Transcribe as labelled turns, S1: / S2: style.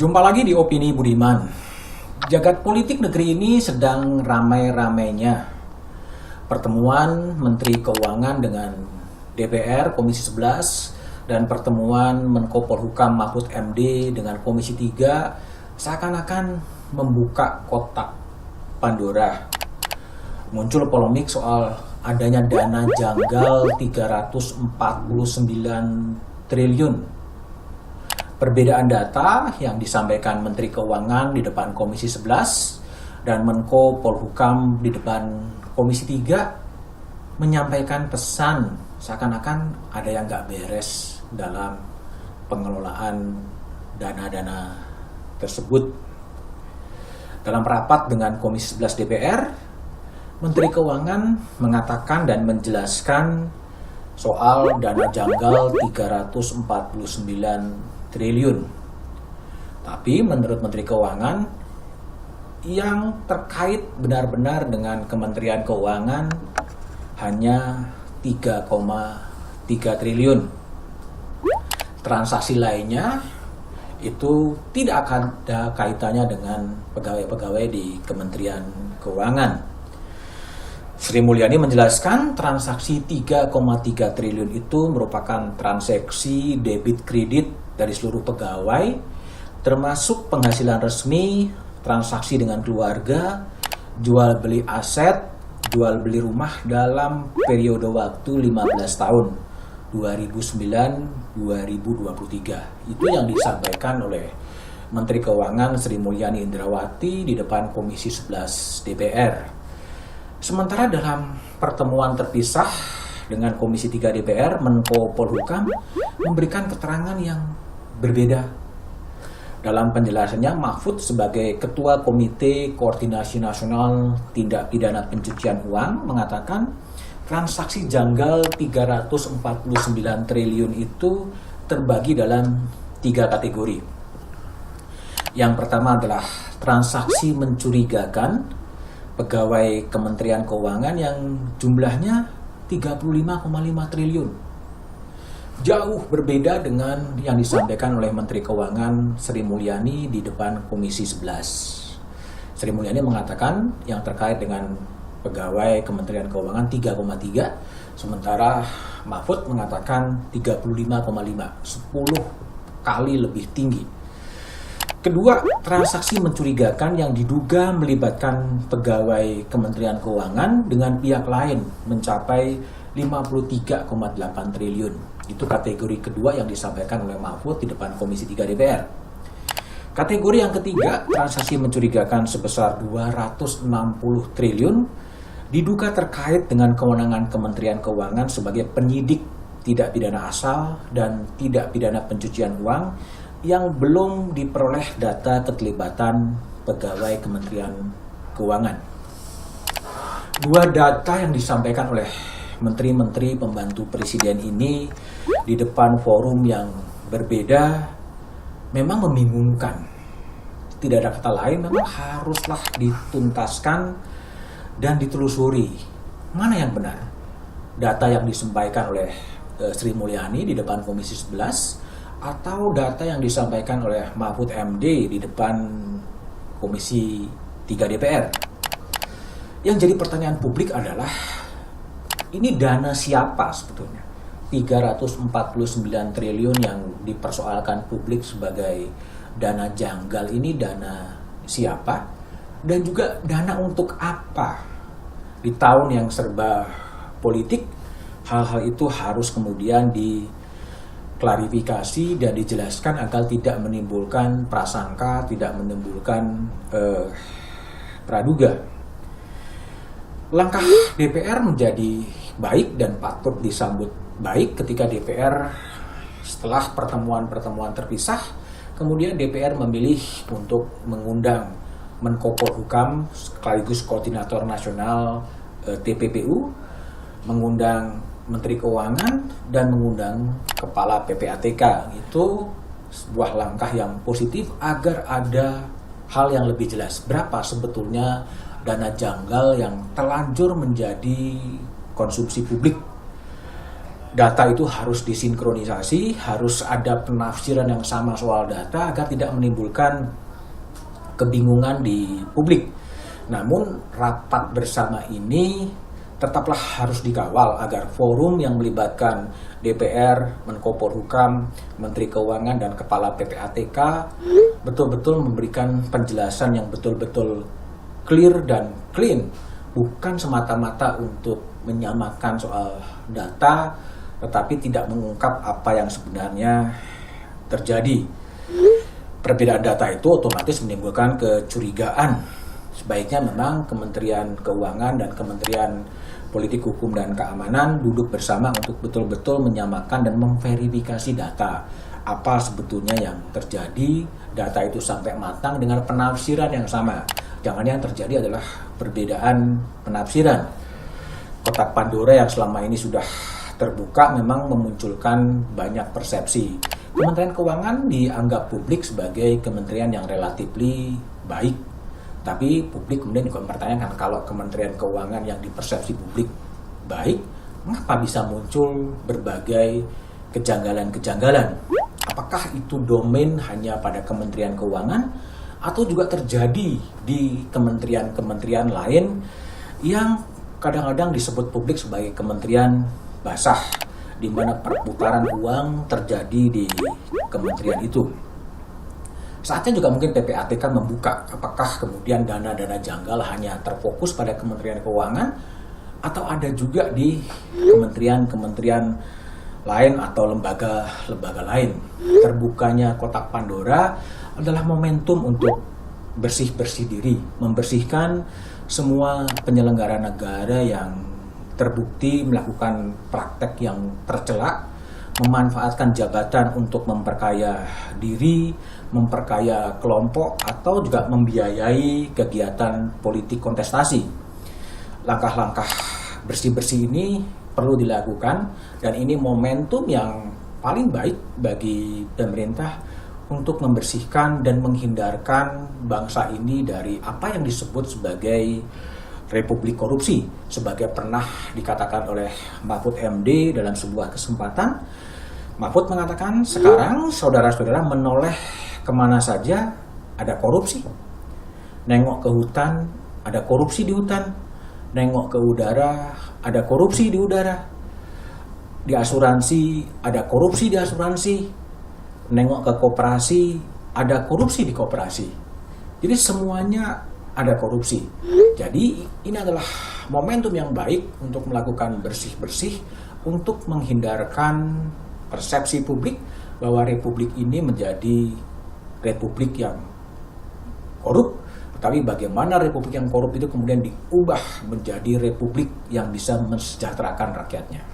S1: Jumpa lagi di Opini Budiman. Jagat politik negeri ini sedang ramai-ramainya pertemuan Menteri Keuangan dengan DPR Komisi 11 dan pertemuan Menko Polhukam Mahfud MD dengan Komisi 3 seakan-akan membuka kotak Pandora. Muncul polemik soal adanya dana janggal 349 triliun. Perbedaan data yang disampaikan Menteri Keuangan di depan Komisi 11 dan Menko Polhukam di depan Komisi 3 menyampaikan pesan seakan-akan ada yang nggak beres dalam pengelolaan dana-dana tersebut. Dalam rapat dengan Komisi 11 DPR, Menteri Keuangan mengatakan dan menjelaskan soal dana janggal 349 triliun. Tapi menurut Menteri Keuangan, yang terkait benar-benar dengan Kementerian Keuangan hanya 3,3 triliun. Transaksi lainnya itu tidak akan ada kaitannya dengan pegawai-pegawai di Kementerian Keuangan. Sri Mulyani menjelaskan transaksi 3,3 triliun itu merupakan transaksi debit kredit dari seluruh pegawai, termasuk penghasilan resmi, transaksi dengan keluarga, jual beli aset, jual beli rumah dalam periode waktu 15 tahun 2009-2023. Itu yang disampaikan oleh Menteri Keuangan Sri Mulyani Indrawati di depan Komisi 11 DPR. Sementara dalam pertemuan terpisah dengan Komisi 3 DPR, Menko Polhukam memberikan keterangan yang berbeda. Dalam penjelasannya, Mahfud sebagai Ketua Komite Koordinasi Nasional Tindak Pidana Pencucian Uang mengatakan transaksi janggal 349 triliun itu terbagi dalam 3 kategori. Yang pertama adalah transaksi mencurigakan pegawai Kementerian Keuangan yang jumlahnya 35,5 triliun. Jauh berbeda dengan yang disampaikan oleh Menteri Keuangan Sri Mulyani di depan Komisi 11. Sri Mulyani mengatakan yang terkait dengan pegawai Kementerian Keuangan 3,3, sementara Mahfud mengatakan 35,5, 10 kali lebih tinggi. Kedua, transaksi mencurigakan yang diduga melibatkan pegawai Kementerian Keuangan dengan pihak lain mencapai 53,8 triliun. Itu kategori kedua yang disampaikan oleh Mahfud di depan Komisi 3 DPR. Kategori yang ketiga, transaksi mencurigakan sebesar 260 triliun diduga terkait dengan kewenangan Kementerian Keuangan sebagai penyidik tidak pidana asal dan tidak pidana pencucian uang yang belum diperoleh data keterlibatan pegawai Kementerian Keuangan. Dua data yang disampaikan oleh menteri-menteri pembantu presiden ini di depan forum yang berbeda memang membingungkan. Tidak ada kata lain, memang haruslah dituntaskan dan ditelusuri mana yang benar. Data yang disampaikan oleh Sri Mulyani di depan Komisi 11 atau data yang disampaikan oleh Mahfud MD di depan Komisi 3 DPR. Yang jadi pertanyaan publik adalah, ini dana siapa sebetulnya? 349 triliun yang dipersoalkan publik sebagai dana janggal ini dana siapa? Dan juga dana untuk apa? Di tahun yang serba politik, hal-hal itu harus kemudian diklarifikasi dan dijelaskan agar tidak menimbulkan prasangka, tidak menimbulkan praduga. Langkah DPR menjadi baik dan patut disambut baik ketika DPR setelah pertemuan-pertemuan terpisah, kemudian DPR memilih untuk mengundang Menko Polhukam sekaligus Koordinator Nasional TPPU, mengundang Menteri Keuangan dan mengundang Kepala PPATK. Itu sebuah langkah yang positif agar ada hal yang lebih jelas. Berapa sebetulnya dana janggal yang terlanjur menjadi konsumsi publik data itu harus disinkronisasi, harus ada penafsiran yang sama soal data agar tidak menimbulkan kebingungan di publik. Namun rapat bersama ini tetaplah harus dikawal agar forum yang melibatkan DPR, Menko Polhukam, Menteri Keuangan, dan Kepala PPATK betul-betul memberikan penjelasan yang betul-betul clear dan clean, bukan semata-mata untuk menyamakan soal data, tetapi tidak mengungkap apa yang sebenarnya terjadi. Perbedaan data itu otomatis menimbulkan kecurigaan. Sebaiknya memang Kementerian Keuangan dan Kementerian Politik Hukum dan Keamanan duduk bersama untuk betul-betul menyamakan dan memverifikasi data. Apa sebetulnya yang terjadi, data itu sampai matang dengan penafsiran yang sama. Jangan yang terjadi adalah perbedaan penafsiran. Kotak Pandora yang selama ini sudah terbuka memang memunculkan banyak persepsi. Kementerian Keuangan dianggap publik sebagai kementerian yang relatif baik. Tapi publik kemudian juga mempertanyakan, kalau Kementerian Keuangan yang dipersepsi publik baik, mengapa bisa muncul berbagai kejanggalan-kejanggalan? Apakah itu domain hanya pada Kementerian Keuangan atau juga terjadi di kementerian-kementerian lain yang kadang-kadang disebut publik sebagai kementerian basah, di mana perputaran uang terjadi di kementerian itu? Saatnya juga mungkin PPATK membuka apakah kemudian dana-dana janggal hanya terfokus pada Kementerian Keuangan atau ada juga di kementerian-kementerian lain atau lembaga-lembaga lain. Terbukanya kotak Pandora adalah momentum untuk bersih-bersih diri, membersihkan semua penyelenggara negara yang terbukti melakukan praktek yang tercela, memanfaatkan jabatan untuk memperkaya diri, memperkaya kelompok, atau juga membiayai kegiatan politik kontestasi. Langkah-langkah bersih-bersih ini perlu dilakukan, dan ini momentum yang paling baik bagi pemerintah untuk membersihkan dan menghindarkan bangsa ini dari apa yang disebut sebagai Republik Korupsi. Sebagai pernah dikatakan oleh Mahfud MD dalam sebuah kesempatan, Mahfud mengatakan sekarang saudara-saudara menoleh kemana saja ada korupsi. Nengok ke hutan, ada korupsi di hutan. Nengok ke udara, ada korupsi di udara. Di asuransi, ada korupsi di asuransi. Nengok ke koperasi, ada korupsi di koperasi. Jadi semuanya ada korupsi. Jadi ini adalah momentum yang baik untuk melakukan bersih-bersih, untuk menghindarkan persepsi publik bahwa republik ini menjadi republik yang korup. Tapi bagaimana republik yang korup itu kemudian diubah menjadi republik yang bisa mensejahterakan rakyatnya.